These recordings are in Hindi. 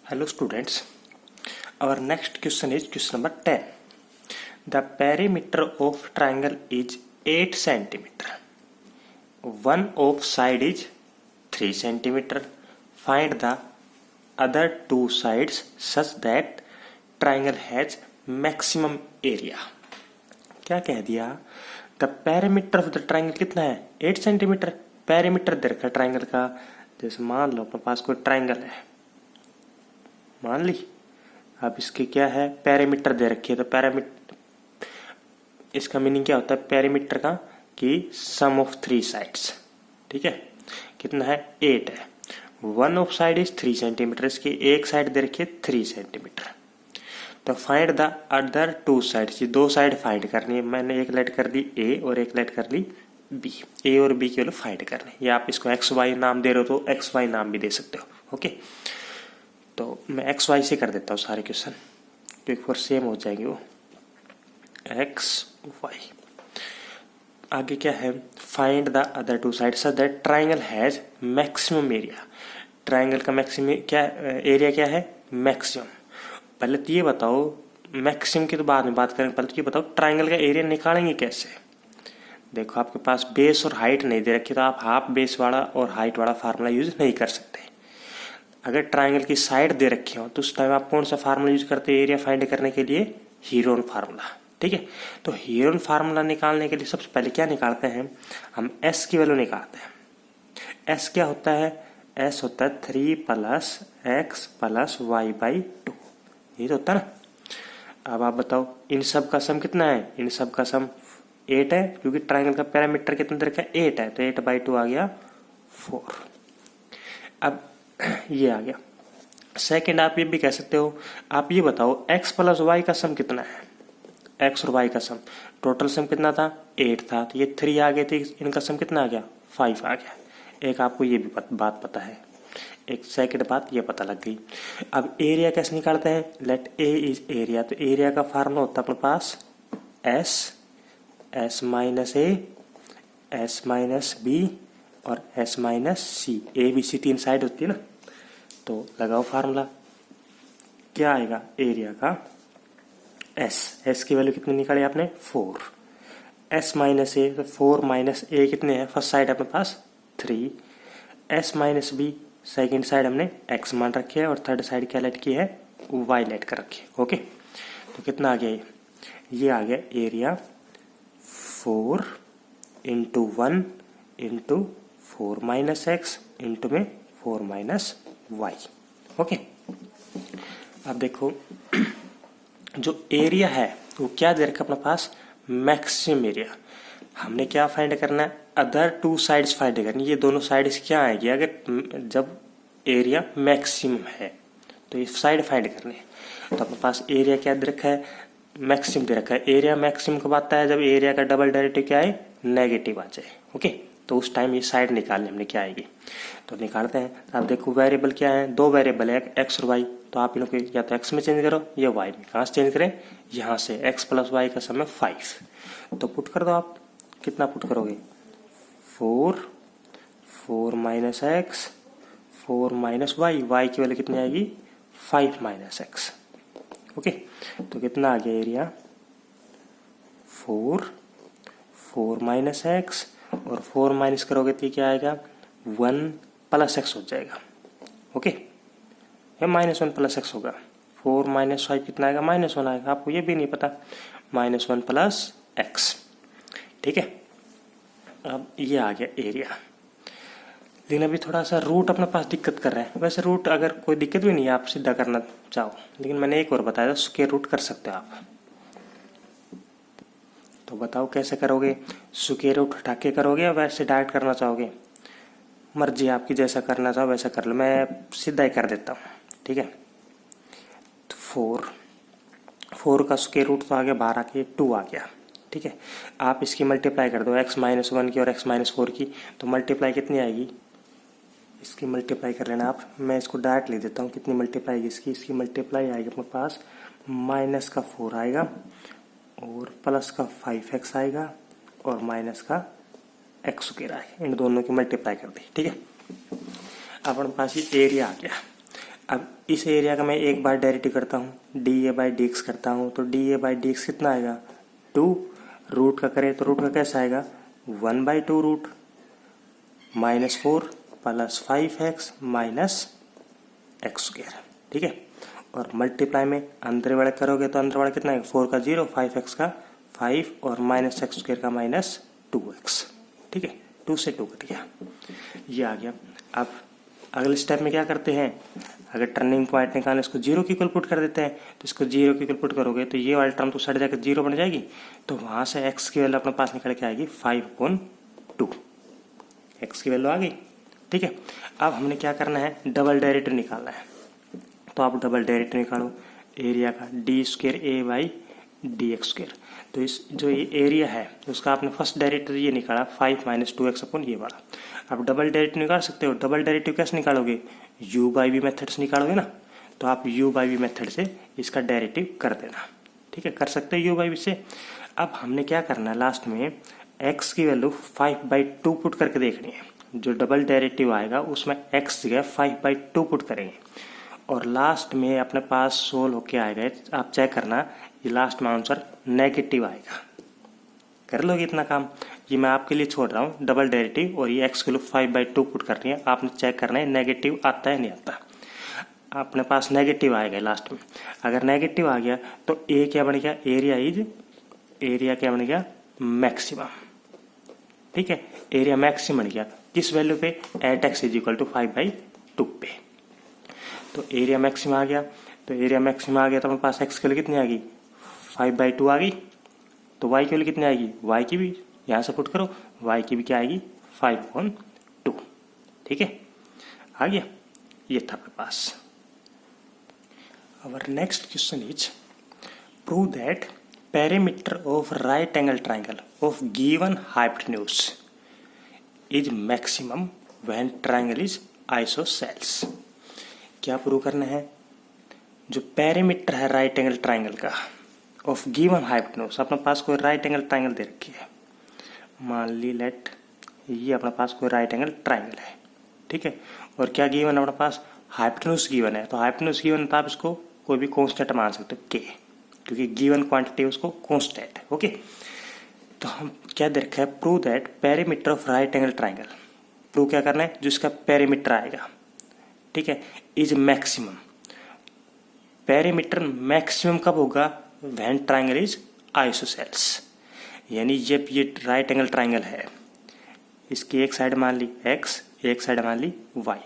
Hello students, our next question is question number 10. The perimeter of triangle is 8 centimeter. One of side is 3 centimeter. Find the other two sides such that triangle has maximum area. क्या कह दिया? The perimeter of the triangle कितना है? 8 सेंटीमीटर. पेरीमीटर दे रखा है ट्राइंगल का. जैसे मान लो अपने पास कोई ट्राइंगल है, मान ली. अब इसके क्या है? पेरीमीटर दे रखी है. तो पेरीमीटर, इसका मीनिंग क्या होता है पेरीमीटर का? कि सम ऑफ 3 साइड्स. ठीक है, कितना है? 8 है. One of side is 3 centimetre. इसकी एक साइड दे रखी है 3 सेंटीमीटर. तो find the other two sides. ये दो साइड फाइंड करनी है. मैंने एक लेट कर दी ए और एक लेट कर ली बी. ए और बी की वैल्यू फाइंड करनी है. या आप इसको एक्स वाई नाम दे रहे हो तो एक्स वाई नाम भी दे सकते हो. ओके, तो मैं एक्स वाई से कर देता हूँ सारे क्वेश्चन, क्योंकि फॉर सेम हो जाएंगे वो. X Y. आगे क्या है? Find the other two side such that triangle has maximum area. Triangle का मैक्सिमम क्या एरिया क्या है? मैक्सिमम. पहले तो ये बताओ, मैक्सिमम की तो बाद में बात करेंगे, पहले तो ये बताओ ट्राइंगल का एरिया निकालेंगे कैसे. देखो, आपके पास बेस और हाइट नहीं दे रखी, तो आप हाफ बेस वाला और हाइट वाला फार्मूला यूज नहीं कर सकते. अगर ट्राइंगल की साइड दे रखी हो तो उस टाइम आप कौन सा फार्मूला यूज करते हैं एरिया फाइंड करने के लिए? Heron formula. ठीक है, तो हीरोन फार्मूला निकालने के लिए सबसे पहले क्या निकालते हैं? हम एस की वैल्यू निकालते हैं. एस क्या होता है? एस होता है 3 plus X plus Y by 2. ये तो होता है ना. अब आप बताओ इन सब का सम कितना है? इन सब का सम 8 है, क्योंकि ट्राइंगल का पैरामीटर कितना दे रखा है? 8 है. तो 8 बाई 2 आ गया 4. अब ये आ गया. सेकंड आप ये भी कह सकते हो, आप ये बताओ एक्स प्लस वाई का सम कितना है? एक्स और वाई का सम, टोटल सम कितना था? 8 था. तो ये 3 आ गए थे, इनका सम कितना आ गया? 5 आ गया. एक आपको ये भी बात पता है. एक सेकंड बात ये पता लग गई. अब एरिया कैसे निकालते हैं? Let A is area. तो एरिया का फार्मूला होता है अपने पास S minus A, S minus B और S minus C. A B C 3 side होती है ना. तो लगाओ फार्मूला. क्या आएगा? एरिया का एस की वैल्यू कितनी निकाली आपने? 4. एस माइनस ए, तो 4 माइनस ए कितने हैं? फर्स्ट साइड अपने पास 3. S minus B, second side हमने एक्स मान रखी है और थर्ड साइड क्या लेट की है? वाई लेट कर रखी है. ओके, तो कितना आ गया? ये आ गया area 4 into 1 into 4 minus x into में 4 माइनस वाई. ओके, अब देखो जो एरिया है वो क्या दे रखा अपने पास? Maximum area. हमने क्या फाइंड करना है? अदर टू साइड्स फाइंड करनी. ये दोनों साइड्स क्या आएगी? अगर जब एरिया मैक्सिमम है तो ये साइड फाइंड करनी है. तो अपने पास एरिया क्या दे रखा है? मैक्सिमम दे रखा है. एरिया मैक्सिमम कब आता है? जब एरिया का डबल डेरिवेटिव क्या है? नेगेटिव आ जाए. ओके, तो उस टाइम ये साइड निकालने हमने क्या आएगी. तो निकालते हैं. तो आप देखो वेरिएबल क्या है? दो वेरिएबल है, एक्स और वाई. तो आप इनको या तो एक्स में चेंज करो या वाई में. कहाँ से चेंज करें? यहाँ से. एक्स प्लस वाई का सम है 5. तो पुट कर दो आप. कितना पुट करोगे? 4 minus X, 4 minus Y. Y की वैल्यू कितनी आएगी? 5 माइनस एक्स. ओके, तो कितना आ गया एरिया? 4 माइनस एक्स और 4 माइनस करोगे तो क्या आएगा? 1 प्लस एक्स हो जाएगा. ओके, या -1 प्लस एक्स होगा. 4 माइनस 5 कितना आएगा? -1 आएगा. आपको ये भी नहीं पता. -1 प्लस एक्स. ठीक है, अब ये आ गया एरिया. लेकिन अभी थोड़ा सा रूट अपने पास दिक्कत कर रहा है. वैसे रूट अगर कोई दिक्कत भी नहीं है, आप सीधा करना चाहो, लेकिन मैंने एक और बताया था स्क्वायर रूट कर सकते हो आप. तो बताओ कैसे करोगे? स्क्वायर रूट हटा के करोगे या वैसे डायरेक्ट करना चाहोगे? मर्जी आपकी, जैसा करना चाहो वैसा कर लो. मैं सीधा ही कर देता हूँ. ठीक है, तो 4 का स्क्वायर रूट तो आ गया 12 के 2 आ गया. ठीक है, आप इसकी मल्टीप्लाई कर दो एक्स माइनस 1 की और एक्स माइनस 4 की. तो मल्टीप्लाई कितनी आएगी? इसकी मल्टीप्लाई कर लेना आप. मैं इसको डायरेक्ट ले देता हूँ. कितनी मल्टीप्लाई आएगी इसकी मल्टीप्लाई आएगी अपने पास माइनस का 4 आएगा और प्लस का 5x आएगा और माइनस का x वगैरह आएगा. इन दोनों की मल्टीप्लाई कर दी. ठीक है, अब अपने पास ये एरिया आ गया. अब इस एरिया का मैं एक बार डेरिवेटिव करता हूँ, D A by d x करता हूँ, तो D A by d x कितना आएगा 2, रूट का करें तो रूट का कैसा आएगा 1/2 root -4 plus 5x minus X square, ठीक है। और मल्टीप्लाई में अंदर वाले करोगे तो अंदर वाला कितना है 4 का 0, 5x का 5 और माइनस एक्स स्क्वायर का -2x, ठीक है। 2 से 2 कट गया, ये आ गया। अब अगले स्टेप में क्या करते हैं, अगर टर्निंग पॉइंट निकालने इसको 0 की इक्वल पुट कर देते हैं, तो इसको 0 की इक्वल पुट करोगे तो ये वाली टर्म तो सट जाकर 0 बन जाएगी, तो वहाँ से x की वैल्यू अपने पास निकल के आएगी 5/2, x की वैल्यू आ गई, ठीक है। अब हमने क्या करना है, डबल डेरिवेटिव निकालना है, तो आप डबल डेरिवेटिव निकालो एरिया का d² a बाई dx²। तो इस जो ये एरिया है उसका आपने फर्स्ट डेरिवेटिव ये निकाला 5 - 2x अपॉन ये वाला। आप डबल डेरिवेटिव निकाल सकते हो, डबल डेरिवेटिव कैसे निकालोगे, u बाई v मेथड से निकालोगे ना, तो आप u बाई v मेथड से इसका डेरिवेटिव कर देना, ठीक है, कर सकते हो u बाई v से। अब हमने क्या करना है, लास्ट में x की वैल्यू 5/2 पुट करके देखनी है, जो डबल डेरिवेटिव आएगा उसमें x जगह 5/2 पुट करेंगे, और लास्ट में अपने पास सोल्व होके आएगा, आप चेक करना ये लास्ट में आंसर नेगेटिव आएगा। कर लोगे इतना काम, ये मैं आपके लिए छोड़ रहा हूँ डबल डेरिवेटिव, और ये x की वैल्यू 5/2 पुट करनी है, आपने चेक करना है नेगेटिव आता है नहीं आता। अपने पास नेगेटिव आएगा लास्ट में, अगर नेगेटिव आ गया तो a क्या बन गया, एरिया क्या बन गया मैक्सिमम, ठीक है, एरिया मैक्सिमम बन गया किस वैल्यू पे, एट x = 5/2 पे। तो एरिया मैक्सिमम आ गया, तो एरिया मैक्सिमम आ गया तो अपने पास x की वैल्यू कितनी आ गई 5/2 आ गई, तो y की वैल्यू कितनी आएगी, y की भी यहाँ से पुट करो, y की भी क्या आएगी 5/2, ठीक है, आ गया, ये था अपने पास। Our next question is prove that perimeter of right angle triangle of given hypotenuse is maximum when triangle is isosceles। क्या प्रूव करना है, जो पेरीमीटर है राइट एंगल ट्राइंगल का ऑफ गिवन हाइपोटेन्यूज, अपने पास कोई राइट एंगल ट्राइंगल दे रखी है, मान ली लेट ये अपने पास कोई राइट एंगल ट्राइंगल है, ठीक है, और क्या गिवन है अपने पास हाइपोटेन्यूज गिवन है, तो हाइपोटेन्यूज गिवन है तो आप इसको कोई भी कांस्टेंट मान सकते हो k, क्योंकि गिवन क्वांटिटी उसको कांस्टेंट है, ओके। तो हम क्या दे रखा है, prove that perimeter of right angle triangle, prove क्या करना है, जो इसका पेरीमीटर आएगा, ठीक है, इज मैक्सिमम, पेरीमीटर मैक्सिमम कब होगा, व्हेन ट्राइंगल इज आइसोसेल्स, यानी जब ये राइट एंगल ट्राइंगल है, इसकी एक साइड मान ली x, एक साइड मान ली y,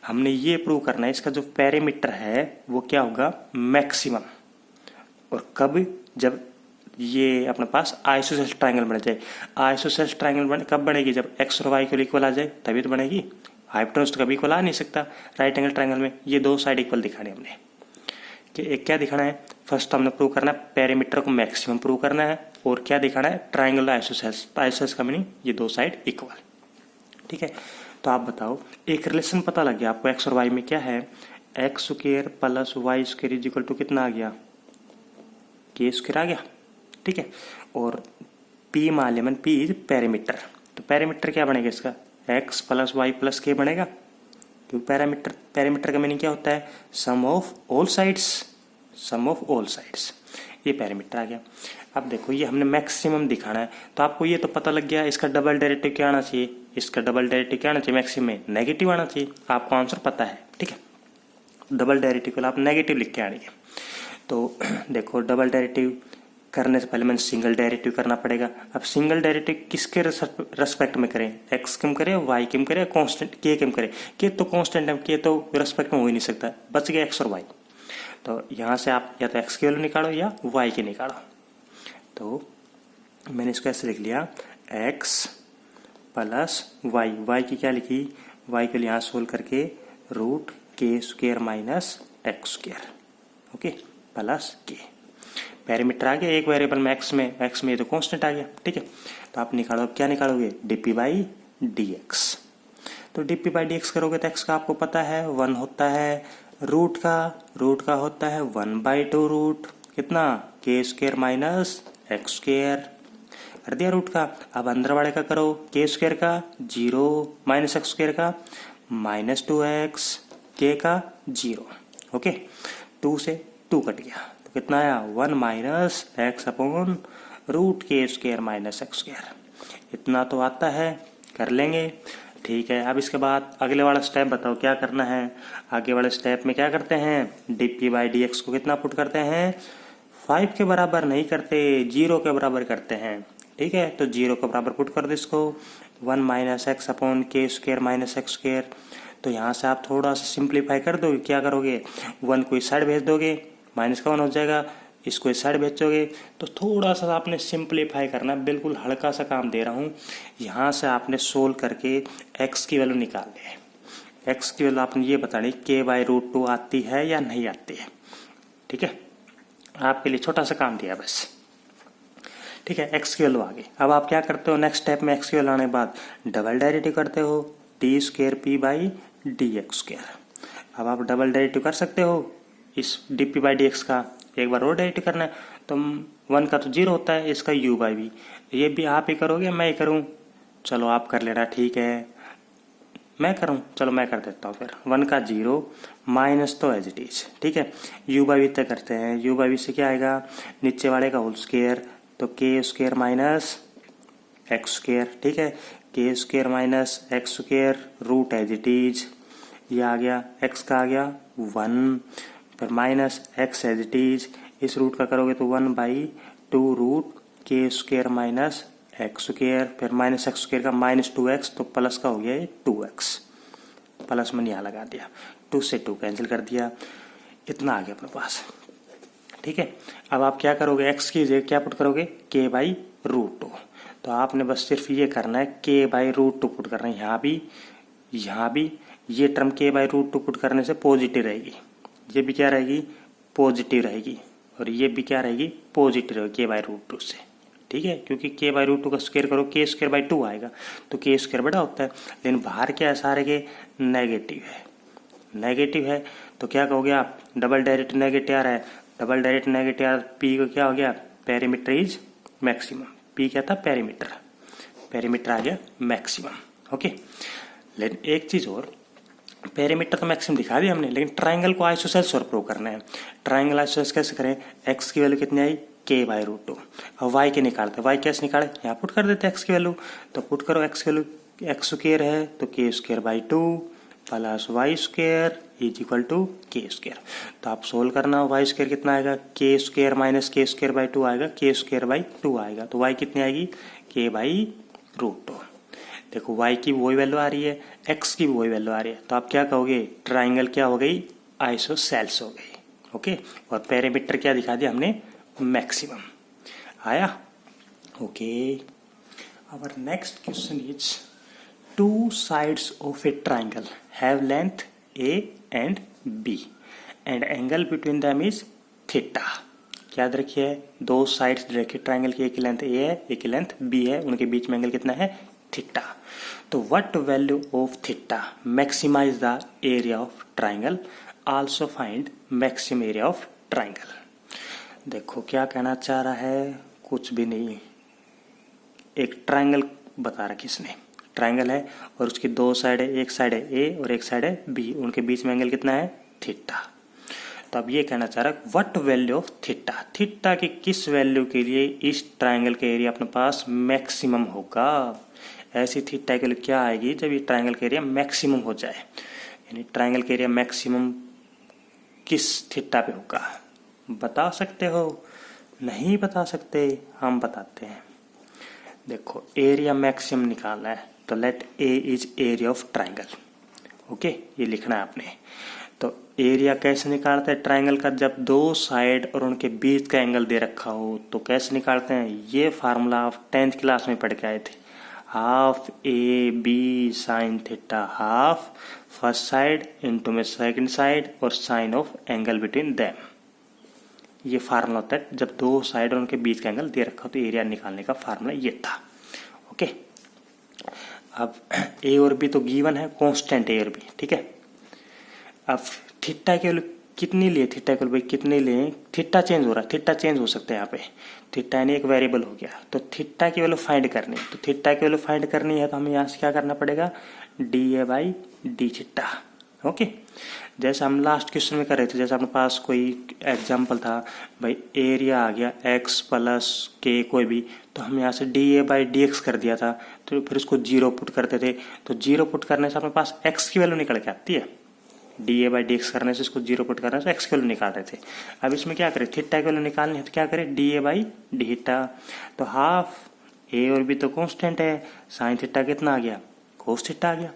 हमने ये प्रूव करना है इसका जो पेरीमीटर है वो क्या होगा मैक्सिमम, और कब, जब ये अपने पास आइसोसेल्स ट्राइंगल बन जाए। आइसोसेल्स ट्राइंगल कब बनेगी, जब x और y को इक्वल आ जाए तभी तो बनेगी, हाइपोटेन्यूज तो कभी इक्वल आ नहीं सकता राइट एंगल ट्राइंगल में, ये दो साइड इक्वल दिखाने हमने, कि एक क्या दिखाना है, फर्स्ट हमने प्रूव करना है पेरीमीटर को मैक्सिमम प्रूव करना है, और क्या दिखाना है ट्राइंगल आइसोसेल्स, आइसोसेल्स का मीनिंग ये दो साइड इक्वल, ठीक है। तो आप बताओ, एक रिलेशन पता लग गया आपको x और y में, क्या है x² plus y² is equal to कितना आ गया k² आ गया, ठीक है, और p मान लिया, p इज पेरीमीटर, तो पेरीमीटर क्या बनेगा इसका x plus y plus k बनेगा, क्योंकि पेरीमीटर का मीनिंग क्या होता है सम ऑफ ऑल साइड्स, ये पेरीमीटर आ गया। अब देखो ये हमने मैक्सिमम दिखाना है, तो आपको ये तो पता लग गया इसका डबल डेरिवेटिव क्या आना चाहिए, इसका डबल डेरिवेटिव क्या आना चाहिए, मैक्सिमम में नेगेटिव आना चाहिए, आपको आंसर पता है, ठीक है। डबल डेरिवेटिव को आप नेगेटिव लिख के आएंगे, तो देखो डबल डेरिवेटिव करने से पहले मैंने सिंगल डेरिवेटिव करना पड़ेगा। अब सिंगल डेरिवेटिव किसके रेस्पेक्ट में करें, एक्स किम करें, वाई किम करें, कांस्टेंट के किम करें, के तो कांस्टेंट है, के तो रेस्पेक्ट में हो ही नहीं सकता, बच गया एक्स और वाई। तो यहाँ से आप या तो एक्स की वैल्यू निकालो या वाई की निकालो, तो मैंने इसको ऐसे लिख लिया एक्स प्लस वाई, वाई की क्या लिखी, वाई के लिए यहाँ सोल्व करके √k² minus x², okay, plus के, पेरीमीटर आ गया, एक वेरिएबल में x में ये तो कांस्टेंट आ गया, ठीक है। तो आप निकालो, अब क्या निकालोगे dp/dx, तो dp/dx करोगे तो x का आपको पता है 1 होता है, रूट का होता है 1/2 रूट कितना k² माइनस x² कर दिया रूट का। अब अंदर वाले का करो, k² का 0 माइनस x² का -2x, k का 0, ओके, 2 से 2 कट गया तो कितना आया 1 माइनस एक्स अपॉन रूट के स्क्वायर माइनस एक्स स्क्वायर। इतना तो आता है, कर लेंगे। ठीक है, अब इसके बाद अगले वाला स्टेप बताओ क्या करना है। आगे वाले स्टेप में क्या करते हैं, D P by d x को कितना पुट करते हैं, 5 के बराबर नहीं करते, 0 के बराबर करते हैं। ठीक है, तो 0 के बराबर पुट कर दो इसको, 1 माइनस एक्स अपॉन के स्क्वायर माइनस एक्स स्क्वायर। तो यहाँ से आप थोड़ा सा सिंप्लीफाई कर दोगे, क्या करोगे 1 को इस साइड भेज दोगे, माइनस का 1 हो जाएगा, इसको इस साइड भेजोगे। तो थोड़ा सा आपने सिंप्लीफाई करना, बिल्कुल हल्का सा काम दे रहा हूँ। यहाँ से आपने सोल्व करके एक्स की वैल्यू निकाल ली। एक्स की वैल्यू आपने ये बतानी के बाई रूट 2 आती है या नहीं आती है। ठीक है, आपके लिए छोटा सा काम दिया बस। ठीक है, एक्स की वैल्यू आ गई। अब आप क्या करते हो, नेक्स्ट स्टेप में एक्स की वैल्यू आने के बाद डबल डेरिवेटिव करते हो, D square P by d x square. अब आप डबल डेरिवेटिव कर सकते हो इस D P by d x का, एक बार और डेरिवेटिव करना है तो 1 का तो 0 होता है, इसका u बाई वी, ये भी आप ही करोगे मैं ही करूँ, चलो आप कर लेना। ठीक है, मैं करूँ, चलो मैं कर देता हूँ फिर। 1 का 0 माइनस तो एज इट इज। ठीक है, u बाई वी तय करते हैं, u बाई वी से क्या आएगा, नीचे वाले का होल स्क्वायर, तो K square minus X square. ठीक है, K square minus X square root as it is, ये आ गया, एक्स का आ गया 1, फिर minus X as it is, इस रूट का करोगे तो 1 बाई 2 रूट के स्क्वायर माइनस एक्स स्क्वायर, फिर माइनस एक्स स्क्वायर का माइनस 2x, तो प्लस का हो गया ये 2x, प्लस में यहाँ लगा दिया, 2 से 2 कैंसिल कर दिया, इतना आ गया अपने पास। ठीक है, अब आप क्या करोगे, x की जगह क्या पुट करोगे, के बाई रूट 2। तो आपने बस सिर्फ ये करना है, के बाई रूट 2 पुट करना है, यहाँ भी ये टर्म के बाई रूट 2 पुट करने से पॉजिटिव रहेगी, ये भी क्या रहेगी, पॉजिटिव रहेगी, और ये भी क्या रहेगी, पॉजिटिव रहेगी के बाई रूट 2 से। ठीक है, क्योंकि के बाई रूट 2 का स्क्वायर करो, के स्क्वायर बाई 2 आएगा, तो के स्क्वायर बड़ा होता है, लेकिन बाहर क्या है, सारे के नेगेटिव है, नेगेटिव है, तो क्या कहोगे आप, डबल डायरेक्ट नेगेटिव आ रहा है, डबल डायरेक्ट नेगेटिव आ, पी को क्या हो गया, पेरीमीटर इज मैक्सिमम, पी क्या था, पेरीमीटर, पेरीमीटर आ गया मैक्सिमम। ओके, लेकिन एक चीज और, पेरीमीटर तो मैक्सिमम दिखा दिया हमने, लेकिन ट्राइंगल को आइसोसेल्स और प्रूव करना है। ट्राइंगल आइसोसेल्स कैसे करें, एक्स की वैल्यू कितनी आई, के बाई रूट 2, और वाई के निकालते, वाई कैसे निकाले, यहाँ पुट कर देते एक्स की वैल्यू, तो पुट करो एक्स की वैल्यू, एक्स स्क्वायर है तो K square by 2 plus Y square is equal to K square. तो आप सोल्व करना, वाई स्क्वायर कितना आएगा, K square minus K square by 2 आएगा, के स्क्वायर बाई 2 आएगा, तो वाई कितनी आएगी, के बाई रूट 2। देखो y की वही वैल्यू आ रही है, x की भी वही वैल्यू आ रही है, तो आप क्या कहोगे, ट्राइंगल क्या हो गई, आइसोसेल्स हो गई। ओके, और पेरीमीटर क्या दिखा दिया हमने, मैक्सिमम आया। Okay, our next question is, 2 sides of a triangle have length a and b and angle between them is theta. याद रखिए, 2 साइड्स रखिए ट्राइंगल की, एक की लेंथ a है, एक की लेंथ b है, उनके बीच में एंगल कितना है, थीटा। तो what value of theta maximize the area of triangle, also find maximum area of triangle. देखो क्या कहना चाह रहा है, कुछ भी नहीं, एक ट्राइंगल बता रखी इसने, ट्राइंगल है और उसकी 2 साइड है, एक साइड है ए और एक साइड है बी, उनके बीच में एंगल कितना है, थीटा। तो अब ये कहना चाह रहा है what value of theta, theta की किस वैल्यू के लिए इस ट्राइंगल का एरिया अपने पास मैक्सिमम होगा। ऐसी थीटा के लिए क्या आएगी जब ये ट्राइंगल का एरिया मैक्सिमम हो जाए, यानी ट्राइंगल का एरिया मैक्सिमम किस थीटा पे होगा, बता सकते हो, नहीं बता सकते, हम बताते हैं। देखो एरिया मैक्सिमम निकालना है, तो let A is area of triangle. Okay, ये लिखना है आपने। तो एरिया कैसे निकालते हैं ट्राइंगल का, जब 2 साइड और उनके बीच का एंगल दे रखा हो, तो कैसे निकालते हैं, ये फार्मूला आप 10th क्लास में पढ़ के आए थे, half A B sine theta, half first side into में सेकंड साइड और sine of angle between them. ये फार्मूला होता है जब 2 साइड और उनके बीच का एंगल दे रखा हो, तो एरिया निकालने का फार्मूला ये था। ओके, अब ए और बी तो गिवन है, कांस्टेंट ए और बी, ठीक है। अब थीटा के वैल्यू कितनी लिए, थीटा के वैल्यू कितनी लिए, थीटा चेंज हो रहा है, थीटा चेंज हो सकता है यहाँ पे, थीटा यानी एक वेरिएबल हो गया, तो थीटा की वैल्यू फाइंड करनी है, तो थीटा की वैल्यू फाइंड करनी है तो हमें यहाँ से क्या करना पड़ेगा, D A by D theta, okay. जैसे हम लास्ट क्वेश्चन में कर रहे थे, जैसे अपने पास कोई एग्जांपल था भाई, एरिया आ गया x प्लस के कोई भी, तो हम यहाँ से dA/dx कर दिया था, तो फिर उसको 0 पुट करते थे, तो 0 पुट करने से अपने पास x की वैल्यू निकल के आती है। dA/dx करने से इसको 0 पुट करने से x की वैल्यू निकाल रहे थे। अब इसमें क्या करें, थीटा की वैल्यू निकालनी है, तो क्या करें, dA/dθ। तो हाफ a और b तो कांस्टेंट है, साइन थीटा कितना आ गया, कोस थीटा आ गया।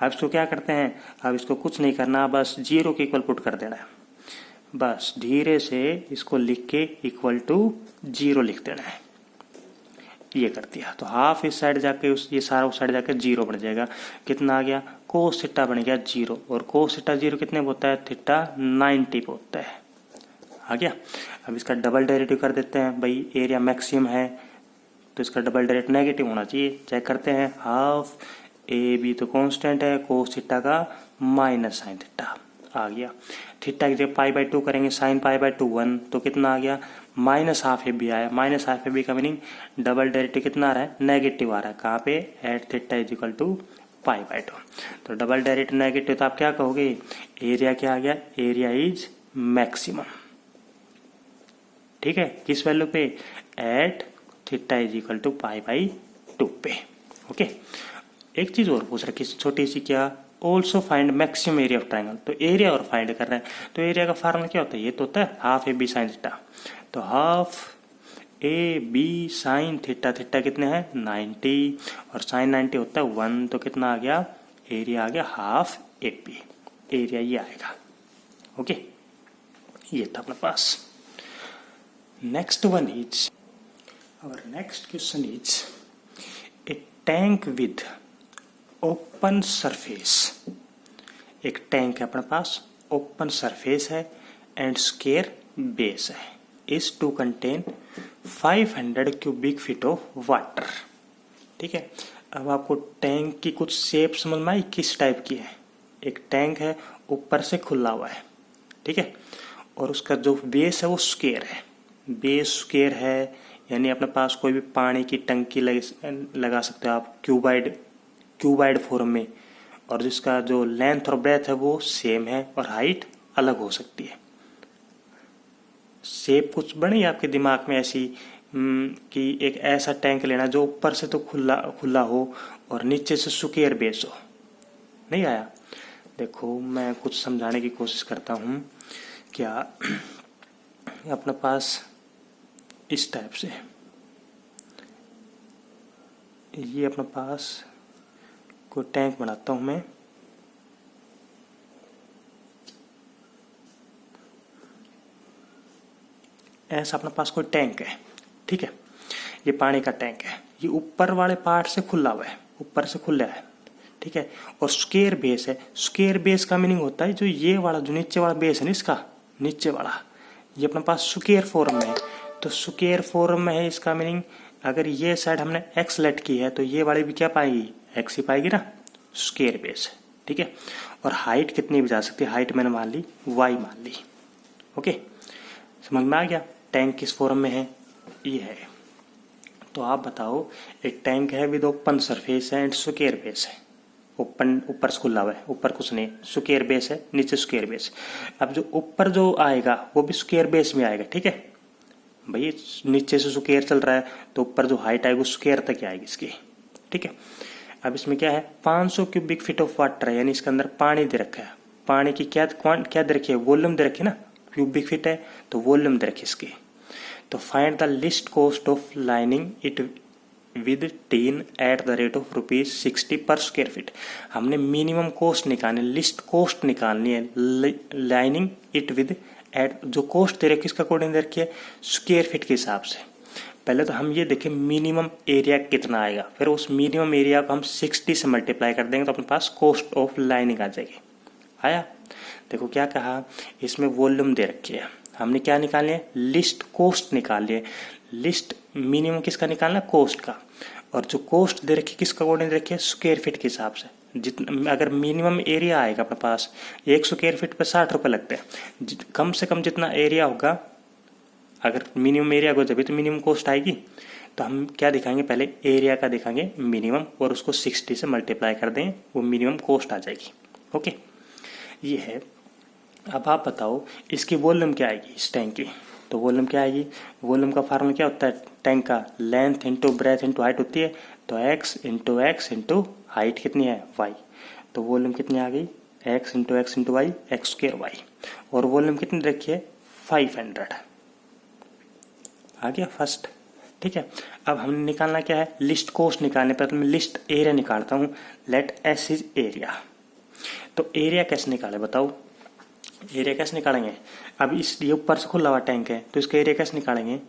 अब इसको क्या करते हैं, अब इसको कुछ नहीं करना, बस 0 के इक्वल पुट कर देना है। बस धीरे से इसको लिख के इक्वल टू 0 लिख देना है। ये कर दिया तो हाफ इस साइड जाके ये सारा उस साइड जाके 0 बन जाएगा। कितना आ गया, कोस थीटा बन गया 0, और कोस थीटा 0 कितने पे होता है, थीटा 90 पे होता है। आ गया। अब इसका डबल डेरिवेटिव कर देते हैं, भाई एरिया मैक्सिमम है तो इसका डबल डेरिवेटिव नेगेटिव होना चाहिए। चेक करते हैं, हाफ ए बी तो कांस्टेंट है, कोस थीटा का माइनस साइन थीटा आ गया। थीटा की जगह π/2 करेंगे, साइन π/2 1, तो कितना आ गया, माइनस हाफ ए बी आया। माइनस हाफ ए बी का मीनिंग डबल डेरिवेटिव कितना आ रहा है, नेगेटिव आ रहा है। कहाँ पे, at theta is equal to π/2। तो डबल डेरिवेटिव नेगेटिव, तो आप क्या कहोगे, एरिया क्या आ गया, एरिया इज मैक्सिमम। ठीक है, किस वैल्यू पे, at theta is equal to π/2 पे। ओके। एक चीज और पूछ रखी छोटी सी, क्या, also find maximum area of triangle. तो एरिया और फाइंड कर रहे हैं, तो एरिया का फार्मूला क्या होता है, ये तो होता है half A B sine theta. तो half A B sine theta, theta कितने हैं 90, और साइन 90 होता है 1, तो कितना आ गया, एरिया आ गया हाफ ए बी, एरिया ये आएगा। ओके, ये था अपने पास। Next one is, our next question is, a tank with open surface. एक टैंक है अपने पास, ओपन सरफेस है एंड स्क्वायर बेस है, is to contain 500 cubic feet of water. ठीक है, अब आपको टैंक की कुछ शेप समझ में आई, किस टाइप की है। एक टैंक है, ऊपर से खुला हुआ है, ठीक है, और उसका जो बेस है वो स्क्वायर है। बेस स्क्वायर है यानी अपने पास कोई भी पानी की टंकी लगा सकते हो आप, क्यूबाइड फॉर्म में, और जिसका जो लेंथ और ब्रेथ है वो सेम है और हाइट अलग हो सकती है। शेप कुछ बनी आपके दिमाग में ऐसी कि एक ऐसा टैंक लेना जो ऊपर से तो खुला हो और नीचे से स्क्वायर बेस हो। नहीं आया, देखो मैं कुछ समझाने की कोशिश करता हूँ। क्या अपने पास इस टाइप से, ये अपने पास कोई टैंक बनाता हूं मैं, ऐसा अपने पास कोई टैंक है, ठीक है, ये पानी का टैंक है, ये ऊपर वाले पार्ट से खुला हुआ है, ऊपर से खुला है, ठीक है, और स्क्वायर बेस है। स्क्वायर बेस का मीनिंग होता है जो ये वाला, जो नीचे वाला बेस है ना, इसका नीचे वाला, ये अपने पास स्क्वायर फॉर्म में है। तो स्क्वायर फॉर्म में है, इसका मीनिंग अगर ये साइड हमने एक्स लेट की है तो ये वाली भी क्या पाएगी, एक्स ही पाएगी ना, स्क्वायर बेस है, ठीक है। और हाइट कितनी भी जा सकती है, हाइट मैंने मान ली वाई मान ली। ओके, समझ में आ गया टैंक किस फॉर्म में है, ये है। तो आप बताओ, एक टैंक है विद ओपन सरफेस है एंड स्क्वायर बेस है, ओपन ऊपर से खुला हुआ है, ऊपर कुछ नहीं, स्क्वायर बेस है, नीचे स्क्वायर बेस। अब जो ऊपर जो आएगा वो भी स्क्वायर बेस में आएगा, ठीक है भाई, नीचे से स्क्वायर चल रहा है तो ऊपर जो हाइट आएगी स्क्वायर तक आएगी इसकी, ठीक है। अब इसमें क्या है, 500 क्यूबिक फीट ऑफ वाटर है, यानी इसके अंदर पानी दे रखा है। पानी की क्या दे रखी है, वॉल्यूम दे रखी है ना, क्यूबिक फीट है तो वॉल्यूम दे रखी इसकी। तो find the list cost of lining it with tin at the rate of ₹60 पर स्क्वायर फीट। हमने मिनिमम कॉस्ट निकालनी, लिस्ट कॉस्ट निकालनी है लाइनिंग इट विद एट, जो कॉस्ट दे रखी है इसका अकॉर्डिंग दे रखी है स्क्वायर फीट के हिसाब से। पहले तो हम ये देखें मिनिमम एरिया कितना आएगा, फिर उस मिनिमम एरिया को हम 60 से मल्टीप्लाई कर देंगे तो अपने पास कॉस्ट ऑफ लाइनिंग आ जाएगी। आया, देखो क्या कहा, इसमें वॉल्यूम दे रखी है, हमने क्या निकालनी है, लिस्ट कॉस्ट निकाल है। लिस्ट मिनिमम किसका निकालना, कॉस्ट का, और जो कॉस्ट दे रखी किसका अकॉर्डिंग दे रखी है, स्क्वायर फीट के हिसाब से। जितना अगर मिनिमम एरिया आएगा अपने पास, 1 स्क्वायर फीट पे 60 रुपये लगते हैं, कम से कम जितना एरिया होगा, अगर मिनिमम एरिया हो जब तो मिनिमम कॉस्ट आएगी। तो हम क्या दिखाएंगे, पहले एरिया का दिखाएंगे मिनिमम और उसको 60 से मल्टीप्लाई कर दें, वो मिनिमम कॉस्ट आ जाएगी। ओके, ये है। अब आप बताओ इसकी वॉल्यूम क्या आएगी इस टैंक की। तो वॉल्यूम क्या आएगी, वॉल्यूम का फार्मूला क्या होता है, टैंक का length into breadth into height होती है। तो x इंटू हाइट कितनी है y, तो वॉल्यूम कितनी आ गई x into y x square y, और वॉल्यूम कितनी रखी है 500 आ गया फर्स्ट। ठीक है, अब हमने निकालना क्या है, लिस्ट कोस्ट निकालने पर मैं लिस्ट एरिया निकालता हूँ। Let S is area. तो एरिया कैसे निकाले बताओ, एरिया कैसे निकालेंगे। अब इस ये ऊपर से खुला हुआ टैंक है तो इसका एरिया कैसे निकालेंगे,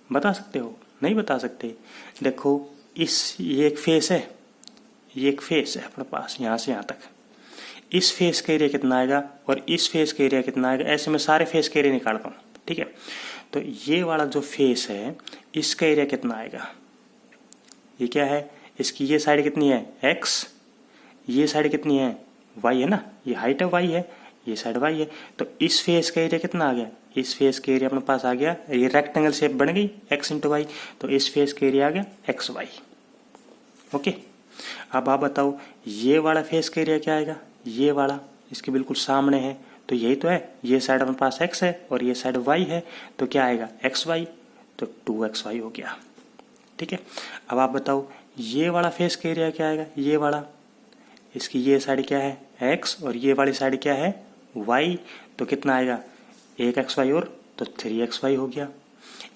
बता सकते हो, नहीं बता सकते। देखो ये एक फेस है, ये एक फेस है अपने पास यहाँ से यहाँ तक, इस फेस का एरिया कितना आएगा और इस फेस का एरिया कितना आएगा, ऐसे मैं सारे फेस का एरिया निकालता हूँ। ठीक है, तो ये वाला जो फेस है इसका एरिया कितना आएगा, ये क्या है, इसकी ये साइड कितनी है x, ये साइड कितनी है y है ना, ये हाइट है y है, ये साइड y है। तो इस फेस का एरिया कितना आ गया, इस फेस का एरिया अपने पास आ गया, ये रेक्टेंगल शेप बन गई x इंटू वाई, तो इस फेस का एरिया आ गया एक्स वाई। ओके, अब आप बताओ ये वाला फेस का एरिया क्या आएगा, ये वाला इसके बिल्कुल सामने है, तो यही तो है, ये साइड अपने पास x है और ये साइड y है, तो क्या आएगा एक्स वाई, तो 2xy हो गया। ठीक है, अब आप बताओ ये वाला फेस का एरिया क्या आएगा, ये वाला, इसकी ये साइड क्या है x और ये वाली साइड क्या है y, तो कितना आएगा 1xy और तो 3xy हो गया।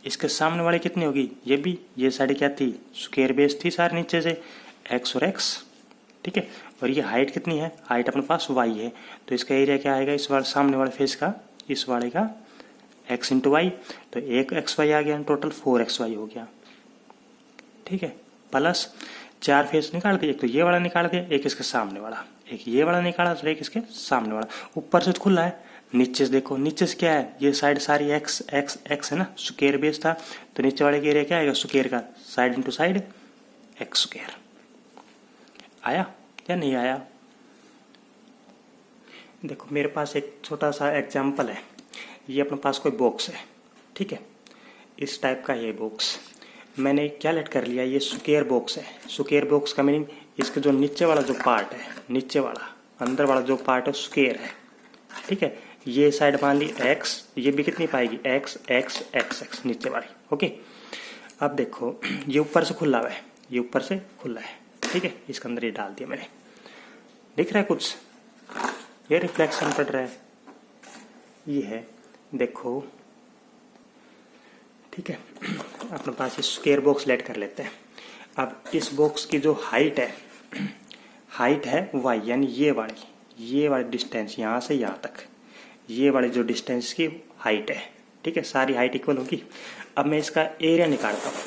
इसके सामने वाले कितनी होगी, ये भी, ये साइड क्या थी स्क्वायर बेस थी सारे नीचे से x और x। ठीक है, और ये हाइट कितनी है, हाइट अपने पास y है, तो इसका एरिया क्या आएगा इस वाले सामने वाले फेस का, इस वाले का x इंटू वाई, तो 1xy आ गया, टोटल 4xy हो गया। ठीक है, प्लस 4 फेस निकाल दिए, एक तो ये वाला निकाल दिया, एक इसके सामने वाला, एक ये वाला निकाला और एक इसके सामने वाला। ऊपर से तो खुला है, नीचे से देखो, नीचे से क्या है, ये साइड सारी x x x है ना, स्क्वायर बेस था, तो नीचे वाले का एरिया क्या आएगा स्क्वायर का, side into side x square. आया या नहीं आया। देखो मेरे पास एक छोटा सा एग्जाम्पल है, ये अपने पास कोई बॉक्स है, ठीक है, इस टाइप का ये बॉक्स मैंने क्या लेट कर लिया, ये स्क्वायर बॉक्स है। स्क्वायर बॉक्स का मीनिंग इसके जो नीचे वाला जो पार्ट है, नीचे वाला अंदर वाला जो पार्ट है स्क्वायर है। ठीक है, ये साइड मान ली x, ये भी कितनी पाएगी x x x x नीचे वाली। ओके, अब देखो ये ऊपर से खुला हुआ है, ये ऊपर से खुला है, ठीक है, इसके अंदर ये डाल दिया मैंने, दिख रहा है कुछ, ये रिफ्लेक्शन पड़ रहा है, ये है, देखो ठीक है। अपने पास ये स्क्वायर बॉक्स लेट कर लेते हैं। अब इस बॉक्स की जो हाइट है y, यानी ये वाली डिस्टेंस यहाँ से यहाँ तक, ये वाली जो डिस्टेंस की हाइट है, ठीक है, सारी हाइट इक्वल होगी। अब मैं इसका एरिया निकालता हूँ।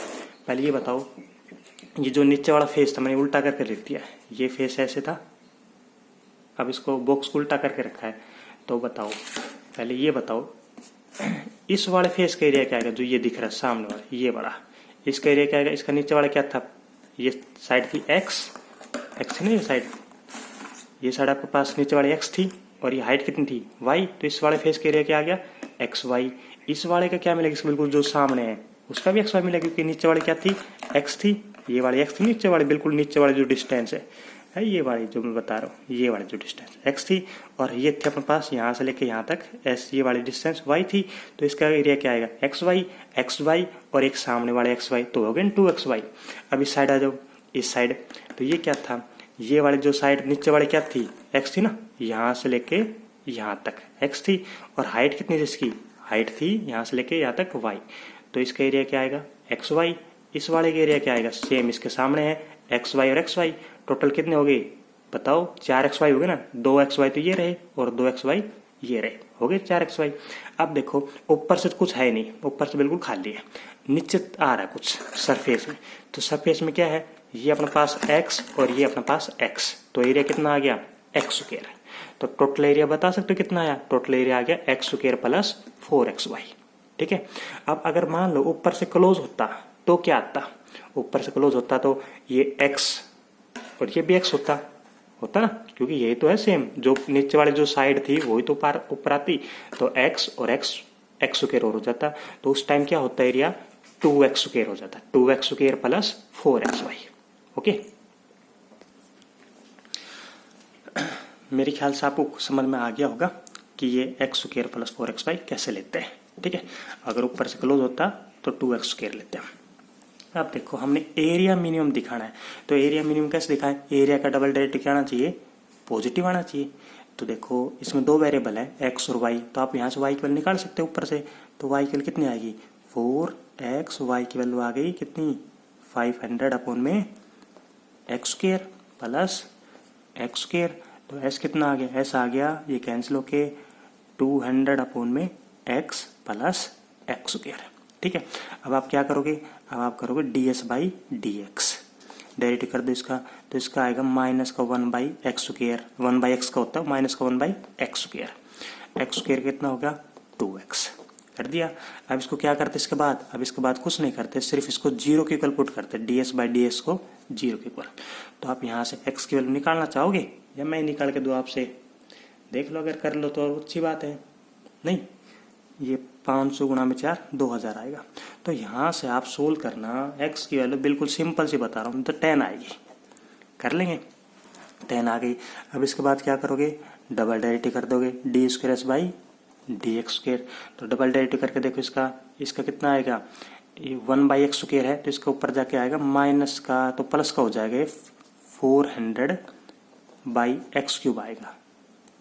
पहले ये बताओ, ये जो नीचे वाला फेस था मैंने उल्टा करके लिख दिया, ये फेस ऐसे था, अब इसको बॉक्स को उल्टा करके रखा है, तो बताओ पहले ये बताओ इस वाले फेस का एरिया क्या आएगा, जो ये दिख रहा है सामने वाला, ये बड़ा, इसका एरिया क्या आएगा, इसका नीचे वाला क्या था, ये साइड थी x है ना, ये साइड आपके पास नीचे वाली x थी और ये हाइट कितनी थी y, तो इस वाले फेस का एरिया क्या आ गया xy। इस वाले का क्या मिलेगा, इसको बिल्कुल जो सामने है उसका भी xy मिलेगा, क्योंकि नीचे वाले क्या थी x थी, ये वाली x थी, नीचे वाले बिल्कुल नीचे वाले जो डिस्टेंस है ये वाली जो मैं बता रहा हूँ, ये वाली जो डिस्टेंस x थी, और ये थी अपने पास यहाँ से लेके यहाँ तक s, ये वाली डिस्टेंस y थी, तो इसका एरिया क्या आएगा xy और एक सामने वाले xy, तो हो गए 2xy। अब इस साइड आ जाओ, इस साइड, तो ये क्या था, ये वाली जो साइड नीचे वाली क्या थी x थी ना, यहाँ से लेके यहाँ तक x थी, और हाइट कितनी थी इसकी, हाइट थी यहाँ से लेके यहाँ तक y, तो इसका एरिया क्या आएगा xy। इस वाले का एरिया क्या आएगा, सेम इसके सामने है xy और xy, टोटल कितने हो गए बताओ, 4xy हो गए ना, 2xy तो ये रहे और 2xy ये रहे, हो गए 4xy। अब देखो ऊपर से कुछ है नहीं, ऊपर से बिल्कुल खाली है, नीचे आ रहा है कुछ सरफेस में, तो सरफेस में क्या है, ये अपने पास x और ये अपने पास x, तो एरिया कितना आ गया x स्क्वायर। तो टोटल एरिया बता सकते हो कितना आया, टोटल एरिया आ गया x स्क्वायर प्लस 4xy। ठीक है, अब अगर मान लो ऊपर से क्लोज होता तो क्या आता, ऊपर से क्लोज होता तो ये x और ये भी x होता ना, क्योंकि ये तो है सेम, जो नीचे वाली जो साइड थी वही तो ऊपर आती, तो x और x स्क्वायर और हो जाता, तो उस टाइम क्या होता है एरिया 2x स्क्वायर हो जाता, 2x square plus 4xy। Okay, मेरे ख्याल से आपको समझ में आ गया होगा कि ये एक्स स्क्वायर प्लस 4xy कैसे लेते हैं। ठीक है, अगर ऊपर से क्लोज होता तो 2x स्क्वायर लेते हैं। अब देखो हमने एरिया मिनिमम दिखाना है, तो एरिया मिनिमम कैसे दिखाएं? एरिया का डबल डेरिवेटिव क्या आना चाहिए? पॉजिटिव आना चाहिए। तो देखो इसमें दो वेरिएबल है एक्स और वाई, तो आप यहाँ से वाई की वैल्यू निकाल सकते हो ऊपर से। तो वाई की वैल्यू कितनी आएगी? 4x, वाई की वैल्यू आ गई कितनी? 500 अपॉन में x square plus x square. तो एस कितना आ गया? एस आ गया, ये कैंसिल होके 200 अपॉन में एक्स प्लस एक्स स्क्वायर। ठीक है, अब आप क्या करोगे? अब आप करोगे ds by d x, derivative कर दो इसका, तो इसका आएगा माइनस का 1 by x square, 1 by x का होता है माइनस का 1 by x square. X square कितना होगा? 2x कर दिया। अब इसको क्या करते इसके बाद? अब इसके बाद कुछ नहीं करते, सिर्फ इसको जीरो के इक्वल पुट करते, ds बाई डी एक्स को जीरो के इक्वल। तो आप यहाँ से x की वैल्यू निकालना चाहोगे या मैं निकाल के दूँ आपसे? देख लो, अगर कर लो तो अच्छी बात है। नहीं, ये 500 गुणा में 4 2000 आएगा। तो यहाँ से आप सोल्व करना, x की वैल्यू बिल्कुल सिंपल सी बता रहा हूँ, तो 10 आएगी। कर लेंगे, 10 आ गई। अब इसके बाद क्या करोगे? डबल डेरिवेटिव कर दोगे, D square S by d x square. तो डबल डेरिवेटिव करके देखो इसका कितना आएगा? ये 1 बाई एक्स स्क्वायर है, तो इसके ऊपर जाके आएगा माइनस का, तो प्लस का हो जाएगा 400 बाई एक्स क्यूब आएगा।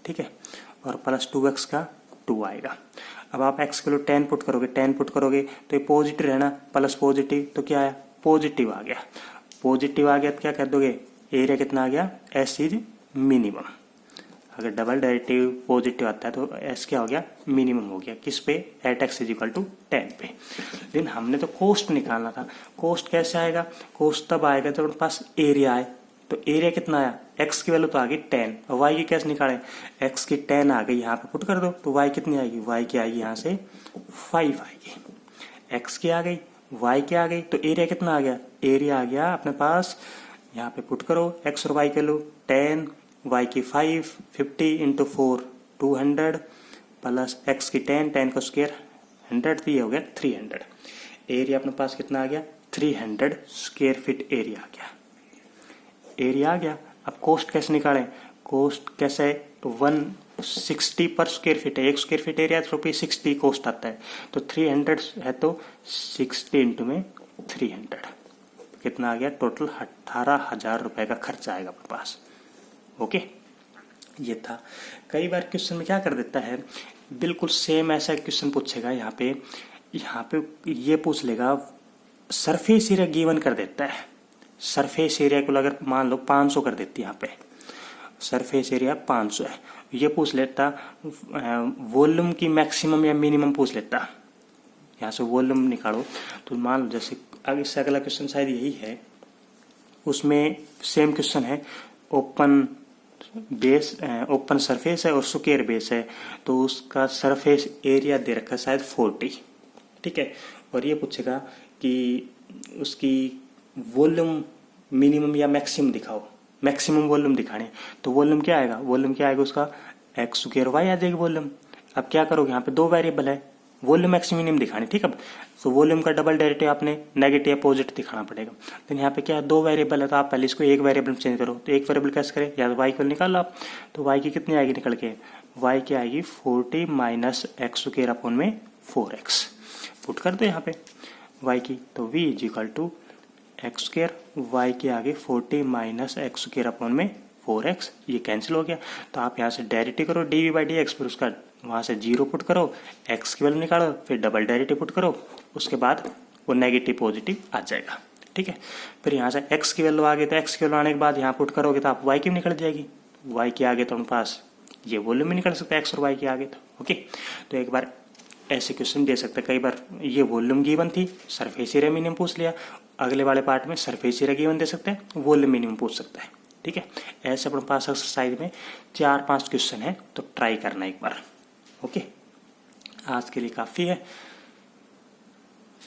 ठीक है, और प्लस 2x का 2 आएगा। अब आप x के लिए 10 पुट करोगे, 10 पुट करोगे तो ये पॉजिटिव रहना, प्लस पॉजिटिव, तो क्या आया? पॉजिटिव आ गया। पॉजिटिव आ गया तो क्या कह दोगे? एरिया कितना आ गया? s is minimum. अगर डबल डेरिवेटिव पॉजिटिव आता है तो s क्या हो गया? मिनिमम हो गया। किस पे? At x is equal to 10 पे। लेकिन हमने तो कोस्ट निकालना था। कोस्ट कैसे आएगा? कोस्ट तब आएगा जब अपने पास एरिया आए। तो एरिया कितना आया? x की वैल्यू तो आ गई 10, और y की कैसे निकालें? x की 10 आ गई, यहाँ पे पुट कर दो, तो y कितनी आएगी? y की आएगी यहाँ से 5 आएगी। x की आ गई, y की आ गई, तो एरिया कितना आ गया? एरिया आ गया अपने पास, यहाँ पे पुट करो x और y की वैल्यू 10, y की 5, 50 इंटू 4 200 प्लस x की 10, 10 का स्क्वायर 100, तो ये हो गया 300। एरिया अपने पास कितना आ गया? 300 स्क्वायर फीट एरिया आ गया। एरिया आ गया। अब कोस्ट कैसे निकालें? कोस्ट कैसे? 160 पर स्क्वायर फीट है, 1 स्क्वायर फीट एरिया तो ₹60 कोस्ट आता है, तो 300 है, तो 60 इंटू में 300, कितना आ गया? टोटल 18,000 रुपए का खर्चा आएगा अपने पास। ओके, ये था। कई बार क्वेश्चन में क्या कर देता है, बिल्कुल सेम ऐसा क्वेश्चन पूछेगा, यहाँ पे ये पूछ लेगा सरफेस एरिया गिवन कर देता है। सरफेस एरिया को अगर मान लो 500 कर देती है, यहाँ पे सरफेस एरिया 500 है, ये पूछ लेता वॉल्यूम की मैक्सिमम या मिनिमम पूछ लेता। यहाँ से वॉल्यूम निकालो, तो मान लो जैसे आगे से अगला क्वेश्चन शायद यही है, उसमें सेम क्वेश्चन है, ओपन सरफेस है और स्क्वायर बेस है, तो उसका सरफेस एरिया दे रखा है शायद 40। ठीक है, और ये पूछेगा कि उसकी वॉल्यूम मिनिमम या मैक्सिमम दिखाओ, मैक्सिमम वॉल्यूम दिखाने। तो वॉल्यूम क्या आएगा? वॉल्यूम क्या आएगा उसका? एक्स स्क्वायर वाई आ जाएगी वॉल्यूम। अब क्या करोगे? यहाँ पे दो वेरिएबल है, वॉल्यूम मैक्सिमम मिनिमम दिखाने। ठीक है, तो वॉल्यूम का डबल डेरिवेटिव आपने नेगेटिव या पॉजिटिव दिखाना पड़ेगा। तो यहाँ पे क्या है? दो वेरिएबल है, तो आप पहले इसको एक वेरिएबल में चेंज करो। तो एक वेरिएबल कैसे करें? या तो वाई को निकालो आप, तो वाई की कितनी आएगी निकल के? वाई की आएगी 40 माइनस एक्स स्क्वायर अपॉन में 4x। पुट कर दो यहाँ पे वाई की, तो v is equal to x square, y के आगे 40 माइनस एक्स स्क्वायर अपॉन में 4x, ये कैंसिल हो गया। तो आप यहाँ से डेरिवेटिव करो d v by d x, फिर उसका वहाँ से जीरो पुट करो, x की वैल्यू निकालो, फिर डबल डेरिवेटिव पुट करो, उसके बाद वो नेगेटिव पॉजिटिव आ जाएगा। ठीक है, फिर यहाँ से x की वैल्यू आ गई, तो x की वैल्यू आने के बाद यहाँ पुट करोगे तो आप y की निकल जाएगी। y के आगे तो हमारे पास ये वॉल्यूम भी निकल सकता है x और y के आगे। तो ओके, तो एक बार ऐसे क्वेश्चन दे सकते हैं। कई बार ये वॉल्यूम गिवन थी, सरफेस एरिया मिनिमम पूछ लिया, अगले वाले पार्ट में सरफेस एरिया गिवन दे सकते हैं, वॉल्यूम मिनिमम पूछ सकता है। ठीक है, ऐसे अपने पास एक्सरसाइज में 4-5 क्वेश्चन है, तो ट्राई करना एक बार। ओके, आज के लिए काफ़ी है।